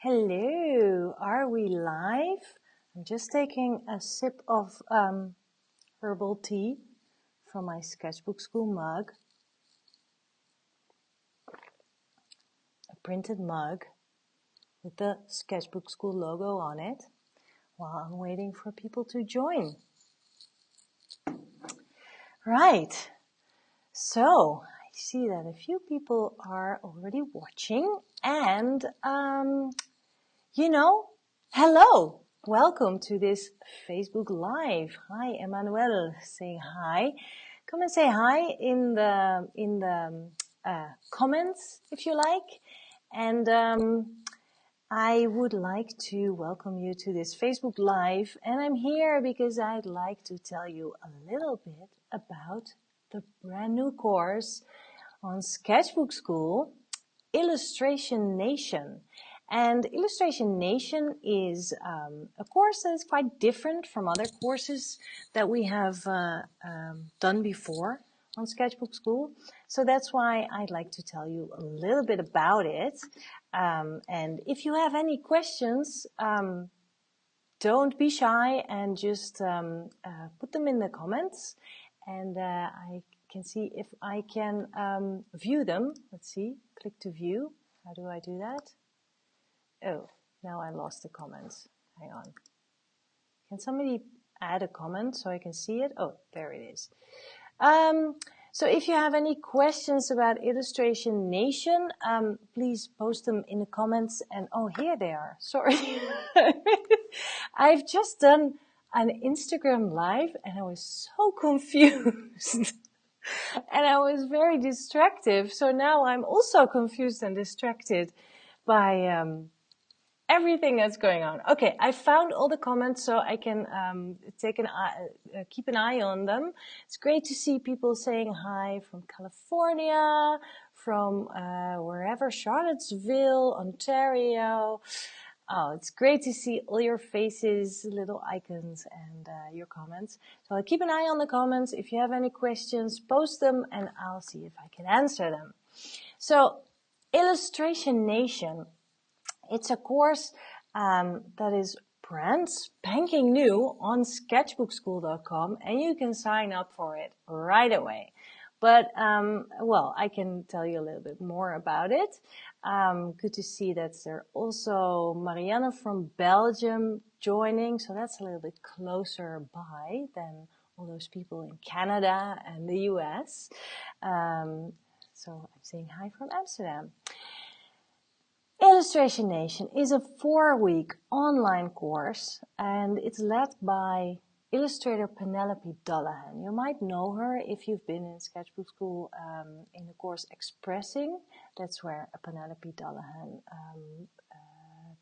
Hello, are we live? I'm just taking a sip of herbal tea from my Sketchbook School mug. A printed mug with the Sketchbook School logo on it while I'm waiting for people to join. Right, so I see that a few people are already watching and hello, welcome to this Facebook Live. Hi, Emmanuel, saying hi. Come and say hi in the comments if you like. And I would like to welcome you to this Facebook Live. And I'm here because I'd like to tell you a little bit about the brand new course on Sketchbook School, Illustration Nation. And Illustration Nation is a course that is quite different from other courses that we have done before on Sketchbook School. So that's why I'd like to tell you a little bit about it. And if you have any questions, don't be shy and just put them in the comments. And I can see if I can view them. Let's see, click to view. How do I do that? Oh, now I lost the comments. Hang on. Can somebody add a comment so I can see it? Oh, there it is. So if you have any questions about Illustration Nation, please post them in the comments. And oh, here they are. Sorry. I've just done an Instagram live and I was so confused. And I was very distracted. So now I'm also confused and distracted by everything that's going on. Okay, I found all the comments so I can keep an eye on them. It's great to see people saying hi from California, from wherever, Charlottesville, Ontario. Oh, it's great to see all your faces, little icons, and your comments. So I'll keep an eye on the comments. If you have any questions, post them and I'll see if I can answer them. So, Illustration Nation. It's a course that is brand spanking new on sketchbookschool.com and you can sign up for it right away. But, well, I can tell you a little bit more about it. Good to see that there's also Marianne from Belgium joining. So that's a little bit closer by than all those people in Canada and the US. So I'm saying hi from Amsterdam. Illustration Nation is a 4-week online course and it's led by illustrator Penelope Dullahan. You might know her if you've been in Sketchbook School in the course Expressing. That's where Penelope Dullahan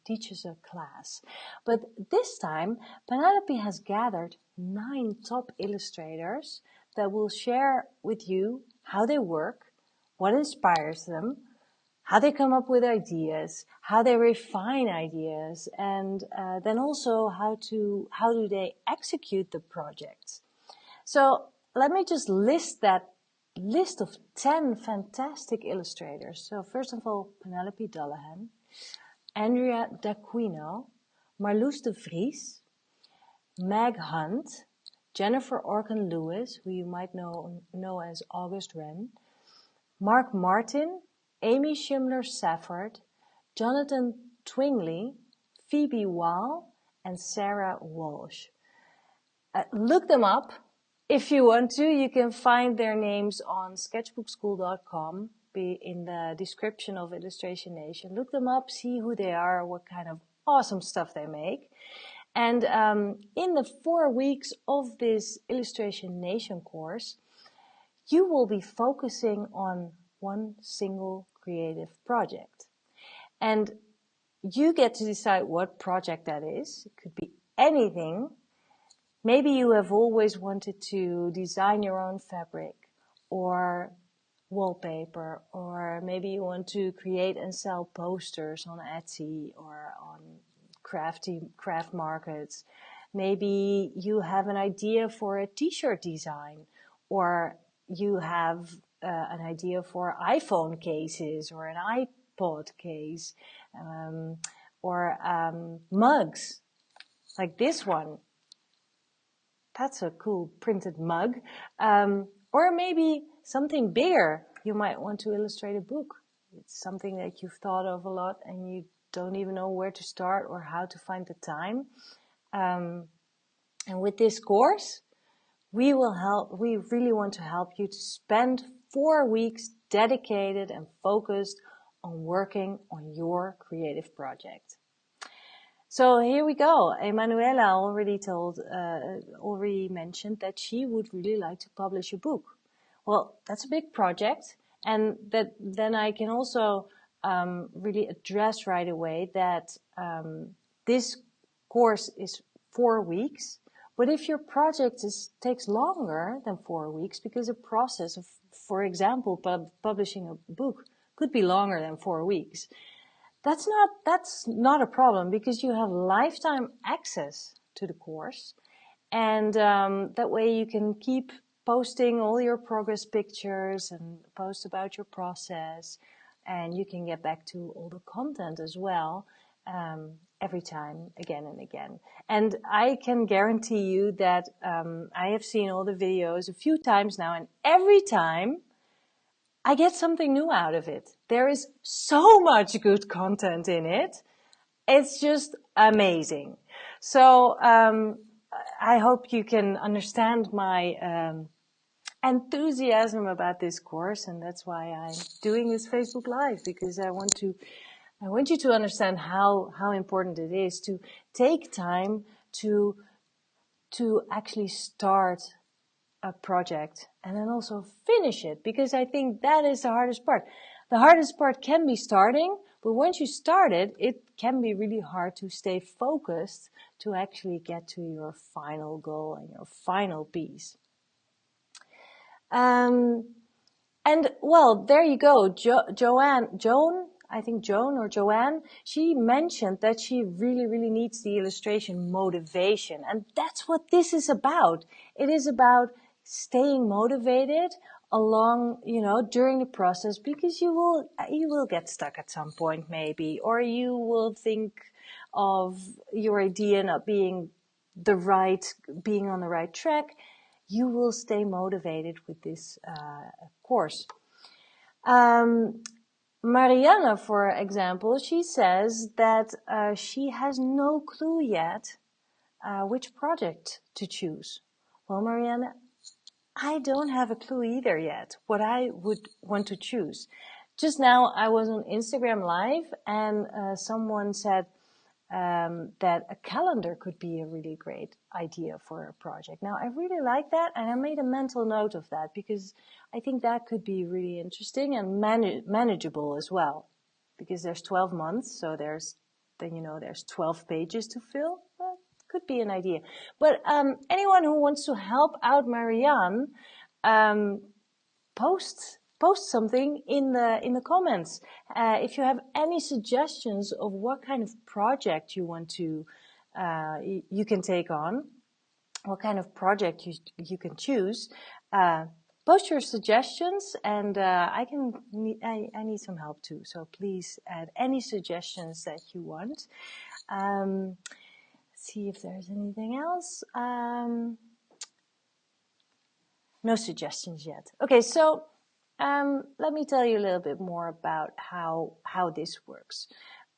teaches a class. But this time, Penelope has gathered 9 top illustrators that will share with you how they work, what inspires them, how they come up with ideas, how they refine ideas, and then also how do they execute the projects. So let me just list that list of 10 fantastic illustrators. So first of all, Penelope Dullahan, Andrea D'Aquino, Marloes de Vries, Meg Hunt, Jennifer Orkin Lewis, who you might know as August Wren, Mark Martin, Amy Schimler-Safford, Jonathan Twingley, Phoebe Wall, and Sarah Walsh. Look them up. If you want to, you can find their names on sketchbookschool.com, be in the description of Illustration Nation. Look them up, see who they are, what kind of awesome stuff they make. And in the 4 weeks of this Illustration Nation course, you will be focusing on one single creative project. And you get to decide what project that is. It could be anything. Maybe you have always wanted to design your own fabric or wallpaper, or maybe you want to create and sell posters on Etsy or on craft markets. Maybe you have an idea for a t-shirt design, or you have an idea for iPhone cases or an iPod case, or mugs, like this one. That's a cool printed mug. Or maybe something bigger. You might want to illustrate a book. It's something that you've thought of a lot and you don't even know where to start or how to find the time. And with this course, we really want to help you to spend 4 weeks dedicated and focused on working on your creative project. So here we go. Emanuela already mentioned that she would really like to publish a book. Well, that's a big project, and then I can also really address right away that this course is 4 weeks. But if your project takes longer than 4 weeks, because the process of, for example, publishing a book could be longer than 4 weeks, that's not a problem, because you have lifetime access to the course, and that way you can keep posting all your progress pictures and post about your process, and you can get back to all the content as well every time, again and again. And I can guarantee you that I have seen all the videos a few times now, and every time I get something new out of it. There is so much good content in it. It's just amazing. So I hope you can understand my enthusiasm about this course, and that's why I'm doing this Facebook Live, because I want you to understand how important it is to take time to actually start a project and then also finish it, because I think that is the hardest part. The hardest part can be starting, but once you start it, it can be really hard to stay focused to actually get to your final goal and your final piece. And well, there you go. Joanne, she mentioned that she really needs the illustration motivation. And that's what this is about. It is about staying motivated along, during the process, because you will get stuck at some point maybe, or you will think of your idea not being being on the right track. You will stay motivated with this course. Mariana, for example, she says that she has no clue yet which project to choose. Well, Mariana, I don't have a clue either yet what I would want to choose. Just now I was on Instagram Live, and someone said that a calendar could be a really great idea for a project. Now, I really like that, and I made a mental note of that, because I think that could be really interesting and manageable as well, because there's 12 months, so there's 12 pages to fill. That could be an idea. But anyone who wants to help out Marianne, post something in the comments. If you have any suggestions of what kind of project you want to you can take on, what kind of project you can choose, post your suggestions, and I need some help too. So please add any suggestions that you want. See if there's anything else. No suggestions yet. Okay, so let me tell you a little bit more about how this works.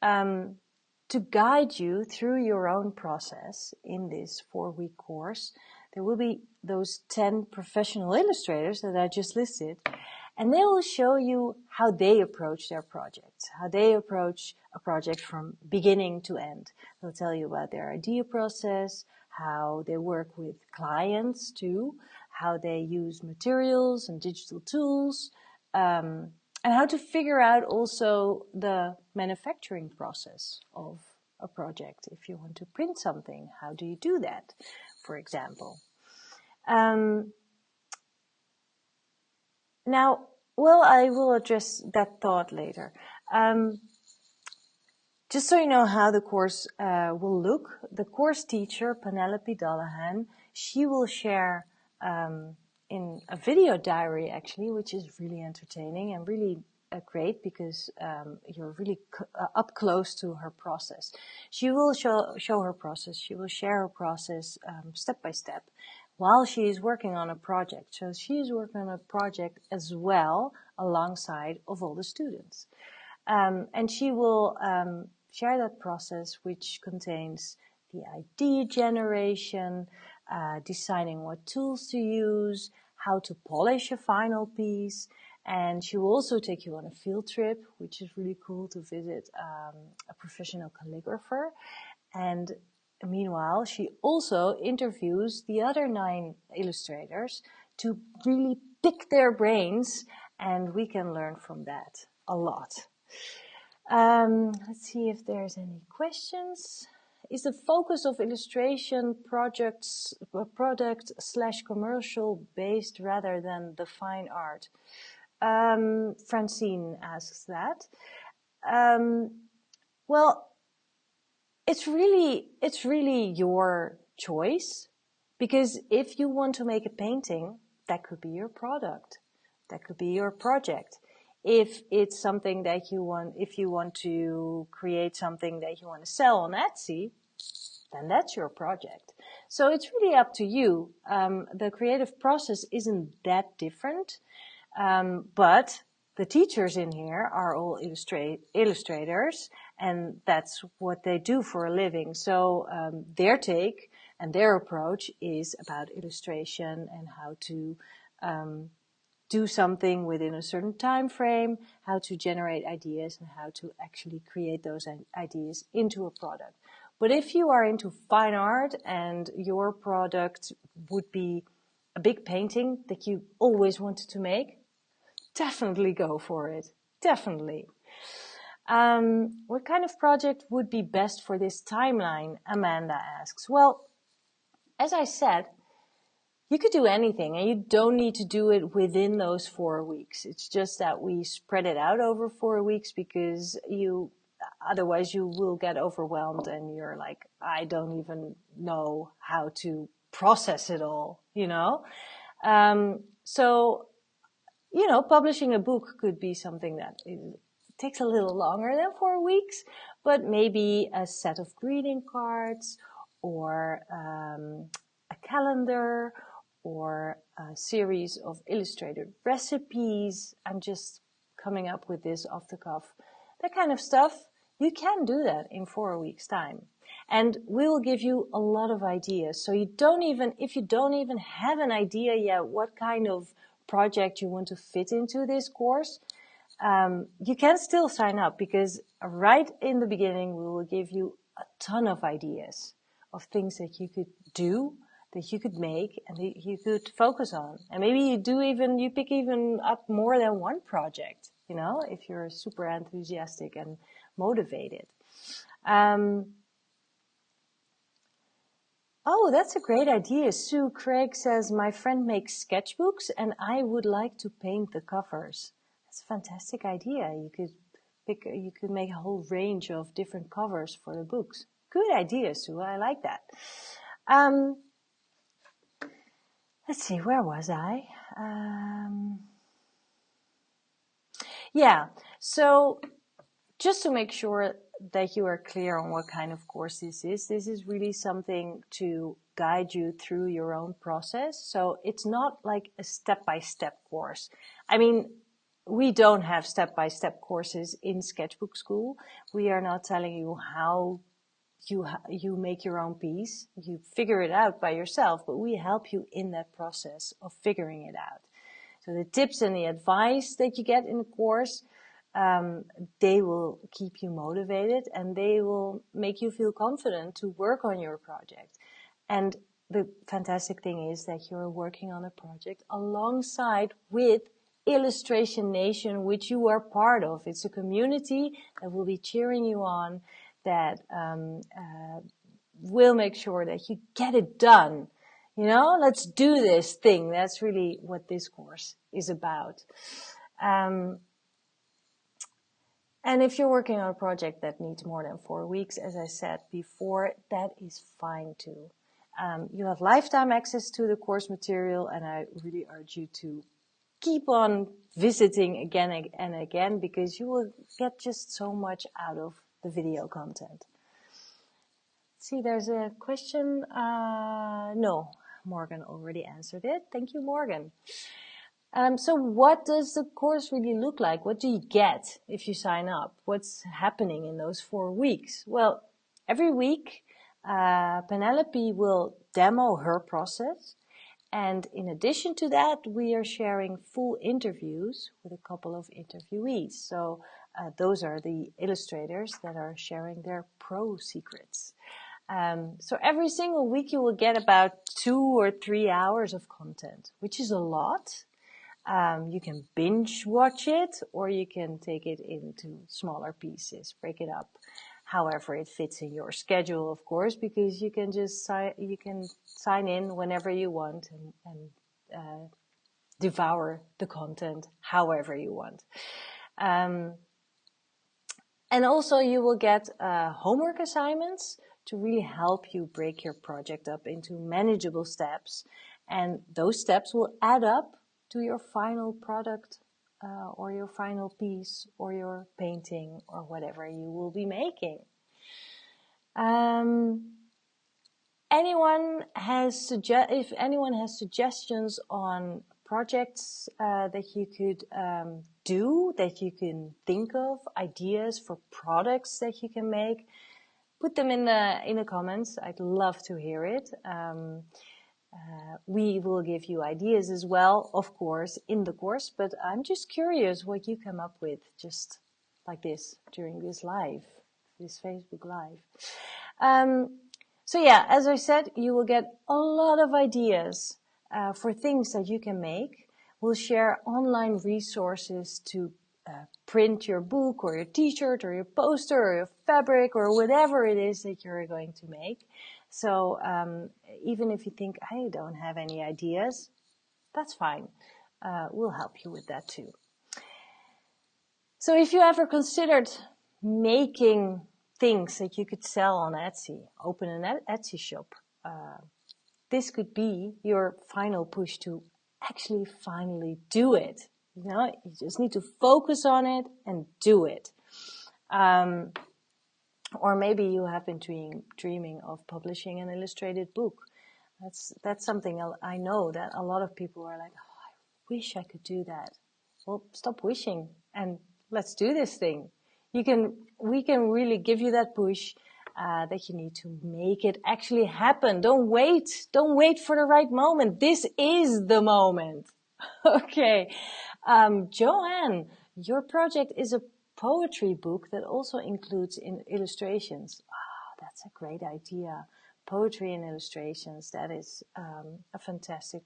To guide you through your own process in this 4-week course, there will be those 10 professional illustrators that I just listed, and they will show you how they approach their projects, how they approach a project from beginning to end. They'll tell you about their idea process, how they work with clients too, how they use materials and digital tools, and how to figure out also the manufacturing process of a project. If you want to print something, how do you do that, for example? Now, well, I will address that thought later. Just so you know how the course will look, the course teacher, Penelope Dullahan, she will share in a video diary, actually, which is really entertaining and really great because you're really up close to her process. She will show her process. She will share her process step by step while she is working on a project. So she is working on a project as well alongside of all the students. And she will share that process, which contains the idea generation, deciding what tools to use, how to polish a final piece. And she will also take you on a field trip, which is really cool, to visit a professional calligrapher. And meanwhile, she also interviews the other 9 illustrators to really pick their brains, and we can learn from that a lot. Let's see if there's any questions. Is the focus of illustration projects product/commercial based rather than the fine art? Francine asks that. Well, it's really your choice, because if you want to make a painting, that could be your product. That could be your project. If it's something that you want, if you want to create something that you want to sell on Etsy, then that's your project. So it's really up to you. The creative process isn't that different, but the teachers in here are all illustrators, and that's what they do for a living. So their take and their approach is about illustration and how to do something within a certain time frame, how to generate ideas, and how to actually create those ideas into a product. But if you are into fine art and your product would be a big painting that you always wanted to make, definitely go for it. Definitely. What kind of project would be best for this timeline? Amanda asks. Well, as I said, you could do anything, and you don't need to do it within those 4 weeks. It's just that we spread it out over 4 weeks because otherwise you will get overwhelmed and you're like, I don't even know how to process it all, you know? So, you know, publishing a book could be something that takes a little longer than 4 weeks, but maybe a set of greeting cards or a calendar or a series of illustrated recipes. I'm just coming up with this off the cuff. That kind of stuff, you can do that in 4 weeks' time. And we will give you a lot of ideas. So if you don't even have an idea yet what kind of project you want to fit into this course, you can still sign up, because right in the beginning we will give you a ton of ideas of things that you could do, that you could make, and that you could focus on. And maybe you pick even up more than one project, you know, if you're super enthusiastic and motivated. Oh, that's a great idea. Sue Craig says, my friend makes sketchbooks and I would like to paint the covers. That's a fantastic idea. You could make a whole range of different covers for the books. Good idea, Sue. I like that. Let's see, where was I? Yeah, so just to make sure that you are clear on what kind of course this is really something to guide you through your own process. So it's not like a step-by-step course. I mean, we don't have step-by-step courses in Sketchbook School. We are not telling you how you make your own piece. You figure it out by yourself, but we help you in that process of figuring it out. So the tips and the advice that you get in the course, they will keep you motivated and they will make you feel confident to work on your project. And the fantastic thing is that you're working on a project alongside with Illustration Nation, which you are part of. It's a community that will be cheering you on, that will make sure that you get it done. You know, let's do this thing. That's really what this course is about. And if you're working on a project that needs more than 4 weeks, as I said before, that is fine too. You have lifetime access to the course material, and I really urge you to keep on visiting again and again, because you will get just so much out of the video content. See, there's a question. No, Morgan already answered it. Thank you, Morgan. So what does the course really look like? What do you get if you sign up? What's happening in those 4 weeks? Well, every week, Penelope will demo her process. And in addition to that, we are sharing full interviews with a couple of interviewees. So those are the illustrators that are sharing their pro secrets. So every single week you will get about 2 or 3 hours of content, which is a lot. You can binge watch it, or you can take it into smaller pieces, break it up however it fits in your schedule, of course, because you can just sign in whenever you want and devour the content however you want. And also you will get homework assignments to really help you break your project up into manageable steps. And those steps will add up to your final product or your final piece or your painting or whatever you will be making. If anyone has suggestions on projects that you could do, that you can think of, ideas for products that you can make, put them in the comments. I'd love to hear it. We will give you ideas as well, of course, in the course, but I'm just curious what you come up with just like this during this Facebook Live. So yeah, as I said, you will get a lot of ideas for things that you can make. We'll share online resources to print your book or your t-shirt or your poster or your fabric or whatever it is that you're going to make. So even if you think, I don't have any ideas, that's fine. We'll help you with that too. So if you ever considered making things that you could sell on Etsy, open an Etsy shop, this could be your final push to actually finally do it. You know, you just need to focus on it and do it. Or maybe you have been dreaming of publishing an illustrated book. That's something I know that a lot of people are like, oh, I wish I could do that. Well, stop wishing and let's do this thing. We can really give you that push that you need to make it actually happen. Don't wait for the right moment. This is the moment. Okay. Joanne, your project is a poetry book that also includes illustrations. Oh, that's a great idea. Poetry and illustrations. That is a fantastic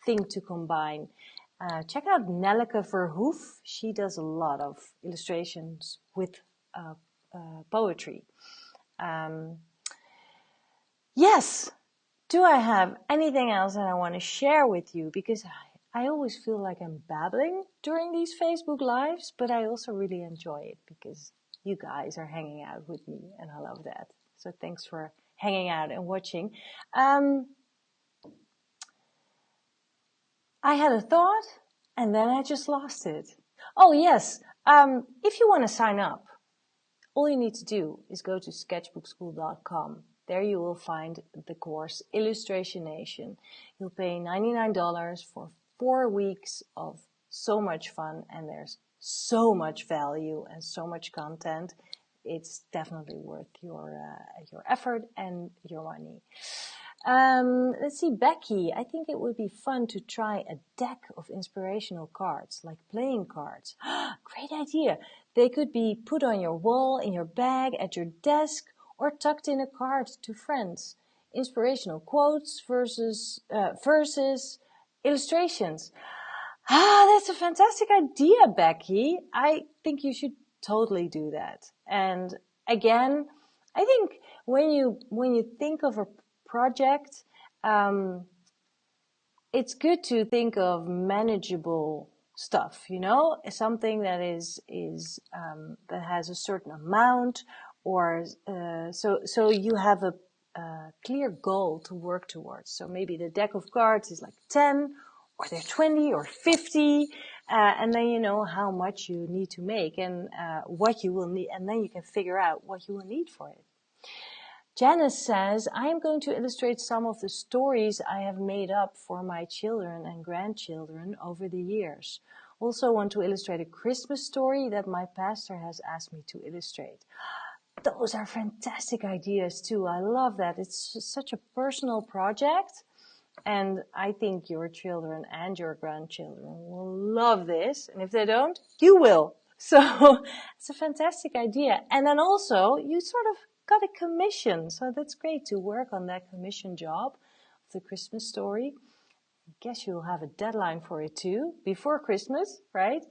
thing to combine. Check out Nelleke Verhoef. She does a lot of illustrations with poetry. Yes. Do I have anything else that I want to share with you? Because I always feel like I'm babbling during these Facebook Lives, but I also really enjoy it because you guys are hanging out with me and I love that. So thanks for hanging out and watching. I had a thought and then I just lost it. Oh yes, if you want to sign up, all you need to do is go to sketchbookschool.com. There you will find the course Illustration Nation. You'll pay $99 for 4 weeks of so much fun, and there's so much value and so much content. It's definitely worth your effort and your money. Let's see, Becky, I think it would be fun to try a deck of inspirational cards, like playing cards. Great idea. They could be put on your wall, in your bag, at your desk, or tucked in a card to friends. Inspirational quotes versus illustrations. That's a fantastic idea, Becky. I think you should totally do that. And again, I think when you think of a project, it's good to think of manageable stuff, you know, something that that has a certain amount, or so you have a clear goal to work towards. So maybe the deck of cards is like 10 or they're 20 or 50, and then you know how much you need to make and what you will need, and then you can figure out what you will need for it. Janice says, I am going to illustrate some of the stories I have made up for my children and grandchildren over the years. Also want to illustrate a Christmas story that my pastor has asked me to illustrate. Those are fantastic ideas too. I love that. It's such a personal project. And I think your children and your grandchildren will love this. And if they don't, you will. So it's a fantastic idea. And then also you sort of got a commission. So that's great to work on that commission job of the Christmas story. I guess you'll have a deadline for it too, before Christmas, right?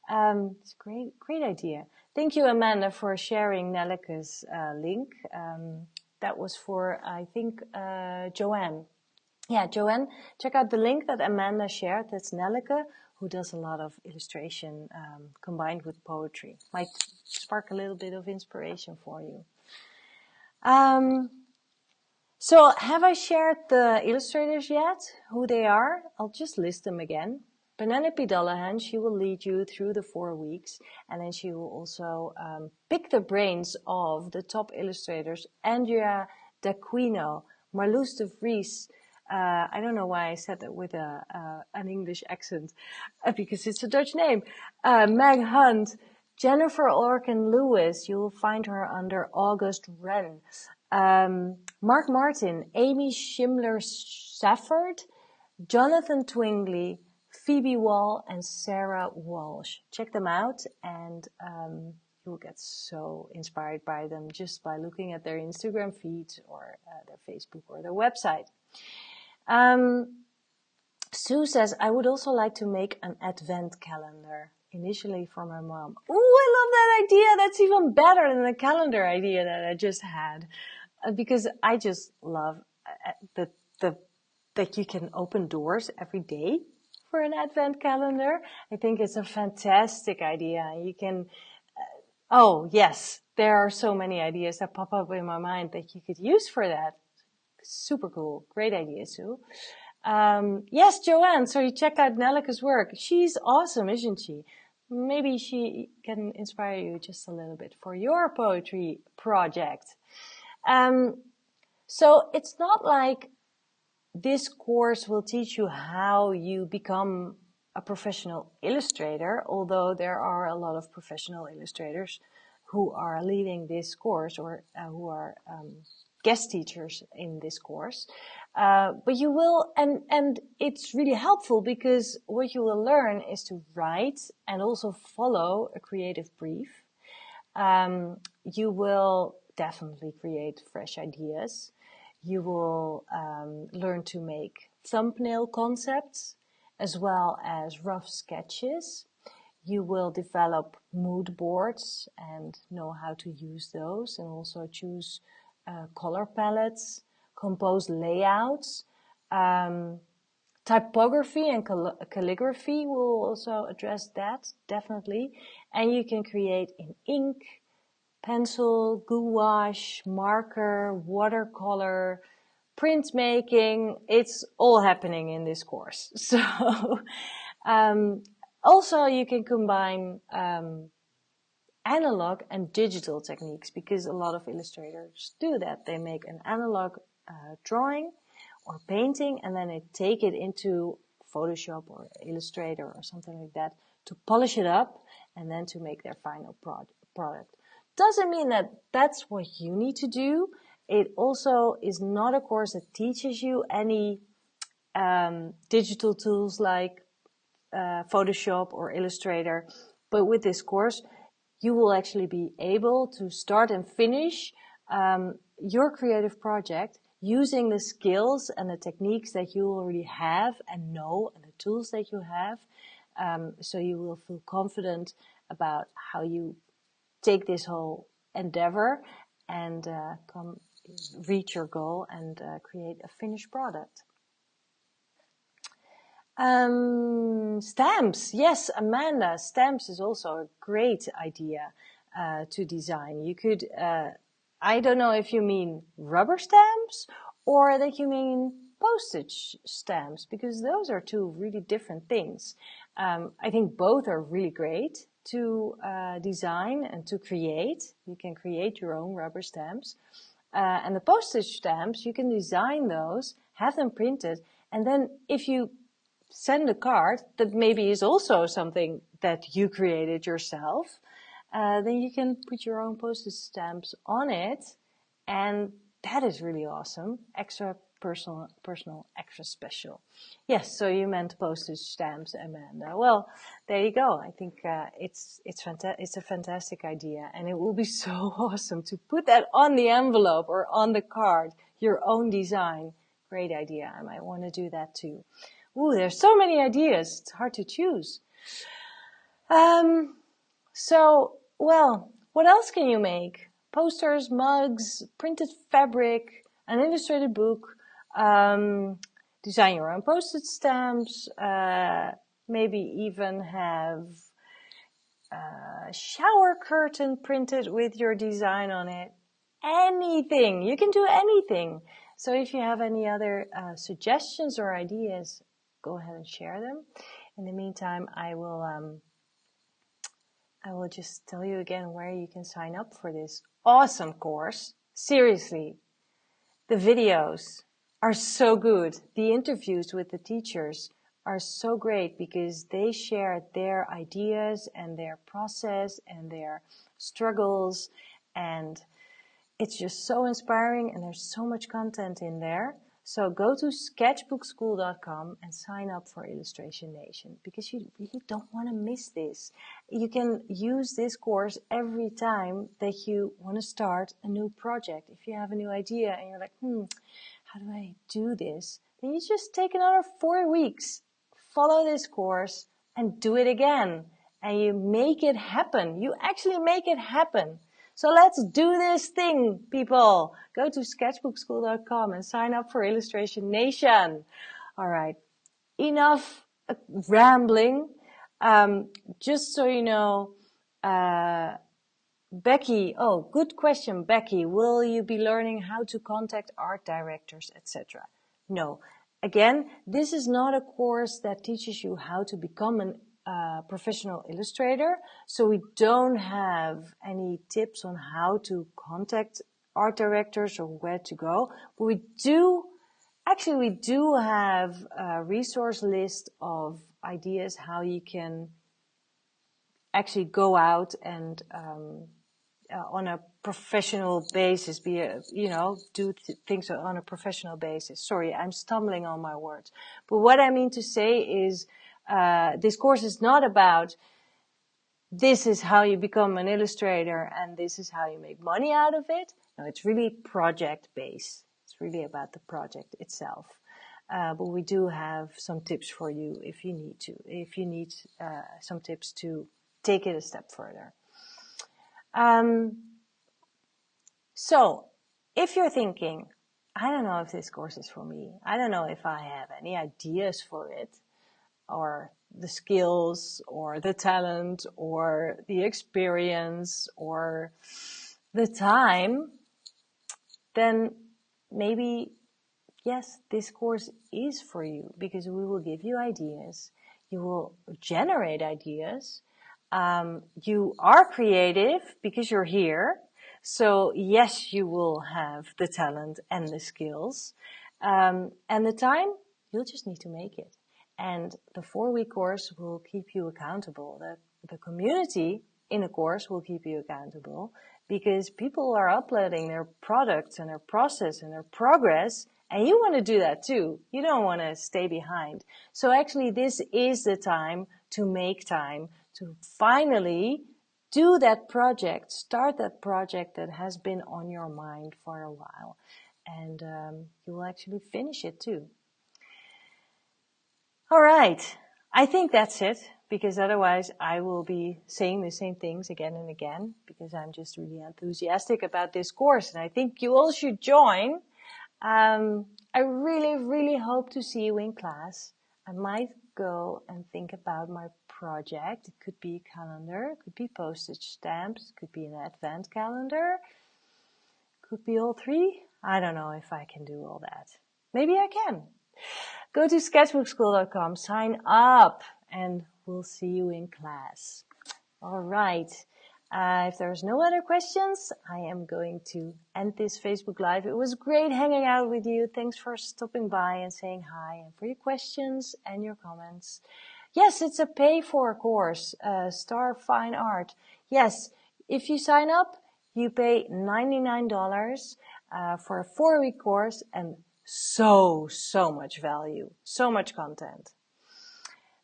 It's a great idea. Thank you, Amanda, for sharing Nelleke's link. That was for, I think, Joanne. Yeah, Joanne, check out the link that Amanda shared. That's Nelleke, who does a lot of illustration combined with poetry. Might spark a little bit of inspiration for you. So have I shared the illustrators yet? Who they are? I'll just list them again. Penelope Dullahan, she will lead you through the 4 weeks, and then she will also pick the brains of the top illustrators: Andrea D'Aquino, Marloes de Vries. I don't know why I said that with an English accent, because it's a Dutch name. Meg Hunt, Jennifer Orkin Lewis, you will find her under August Wren. Mark Martin, Amy Schimler-Safford, Jonathan Twingley, Phoebe Wall, and Sarah Walsh. Check them out, and you will get so inspired by them just by looking at their Instagram feeds or their Facebook or their website. Sue says, I would also like to make an advent calendar, initially for my mom. Ooh, I love that idea. That's even better than the calendar idea that I just had. Because I just love that you can open doors every day for an advent calendar. I think it's a fantastic idea. You can, oh yes, there are so many ideas that pop up in my mind that you could use for that. Super cool. Great idea, Sue. Yes, Joanne, so you check out Nelleke's work. She's awesome, isn't she? Maybe she can inspire you just a little bit for your poetry project. So it's not like this course will teach you how you become a professional illustrator, although there are a lot of professional illustrators who are leading this course or who are guest teachers in this course. But you will, and it's really helpful because what you will learn is to write and also follow a creative brief. You will definitely create fresh ideas. You will learn to make thumbnail concepts as well as rough sketches. You will develop mood boards and know how to use those, and also choose color palettes, compose layouts. Typography and calligraphy will also address that, definitely. And you can create in ink, pencil, gouache, marker, watercolor, printmaking. It's all happening in this course. So also you can combine analog and digital techniques, because a lot of illustrators do that. They make an analog drawing or painting, and then they take it into Photoshop or Illustrator or something like that to polish it up and then to make their final product. Doesn't mean that that's what you need to do. It also is not a course that teaches you any digital tools like Photoshop or Illustrator. But with this course, you will actually be able to start and finish your creative project using the skills and the techniques that you already have and know, and the tools that you have. So you will feel confident about how you take this whole endeavor and reach your goal and create a finished product. Stamps. Yes, Amanda, stamps is also a great idea to design. You could, I don't know if you mean rubber stamps or that you mean postage stamps, because those are two really different things. I think both are really great to design and to create. You can create your own rubber stamps. And the postage stamps, you can design those, have them printed, and then if you send a card that maybe is also something that you created yourself, then you can put your own postage stamps on it, and that is really awesome. Extra personal, extra special. Yes, so you meant postage stamps, Amanda. Well, there you go. I think it's a fantastic idea, and it will be so awesome to put that on the envelope or on the card, your own design. Great idea. I might want to do that too. Ooh, there's so many ideas. It's hard to choose. So, well, what else can you make? Posters, mugs, printed fabric, an illustrated book, design your own postage stamps, maybe even have a shower curtain printed with your design on it. Anything. You can do anything. So if you have any other suggestions or ideas, go ahead and share them. In the meantime, I will just tell you again where you can sign up for this awesome course. Seriously, the videos are so good. The interviews with the teachers are so great because they share their ideas and their process and their struggles, and it's just so inspiring, and there's so much content in there. So go to sketchbookschool.com and sign up for Illustration Nation, because you really don't want to miss this. You can use this course every time that you want to start a new project. If you have a new idea and you're like, how do I do this? Then you just take another 4 weeks, follow this course and do it again. And you make it happen. You actually make it happen. So let's do this thing, people. Go to sketchbookschool.com and sign up for Illustration Nation. All right, enough rambling. Just so you know, Becky, good question, Becky. Will you be learning how to contact art directors, etc.? No. Again, this is not a course that teaches you how to become an professional illustrator, so we don't have any tips on how to contact art directors or where to go, but we do have a resource list of ideas how you can actually go out and on a professional basis, do things on a professional basis. Sorry, I'm stumbling on my words, but what I mean to say is this course is not about this is how you become an illustrator and this is how you make money out of it. No, it's really project-based. It's really about the project itself. But we do have some tips for you if you need some tips to take it a step further. So if you're thinking, I don't know if this course is for me, I don't know if I have any ideas for it, or the skills, or the talent, or the experience, or the time, then maybe, yes, this course is for you, because we will give you ideas. You will generate ideas. You are creative because you're here. So yes, you will have the talent and the skills. And the time, you'll just need to make it. And the 4-week course will keep you accountable. The community in the course will keep you accountable, because people are uploading their products and their process and their progress, and you want to do that too. You don't want to stay behind. So actually, this is the time to make time to finally do that project, start that project that has been on your mind for a while, and you will actually finish it too. All right, I think that's it, because otherwise I will be saying the same things again and again, because I'm just really enthusiastic about this course, and I think you all should join. I really, really hope to see you in class. I might go and think about my project. It could be a calendar, it could be postage stamps, it could be an advent calendar, it could be all three. I don't know if I can do all that. Maybe I can. Go to sketchbookschool.com, sign up, and we'll see you in class. All right. If there's no other questions, I am going to end this Facebook Live. It was great hanging out with you. Thanks for stopping by and saying hi, and for your questions and your comments. Yes, it's a pay-for course, Star Fine Art. Yes, if you sign up, you pay $99 for a 4-week course and so much value, so much content.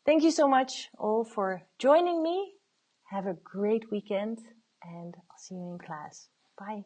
Thank you so much all for joining me. Have a great weekend, and I'll see you in class. Bye.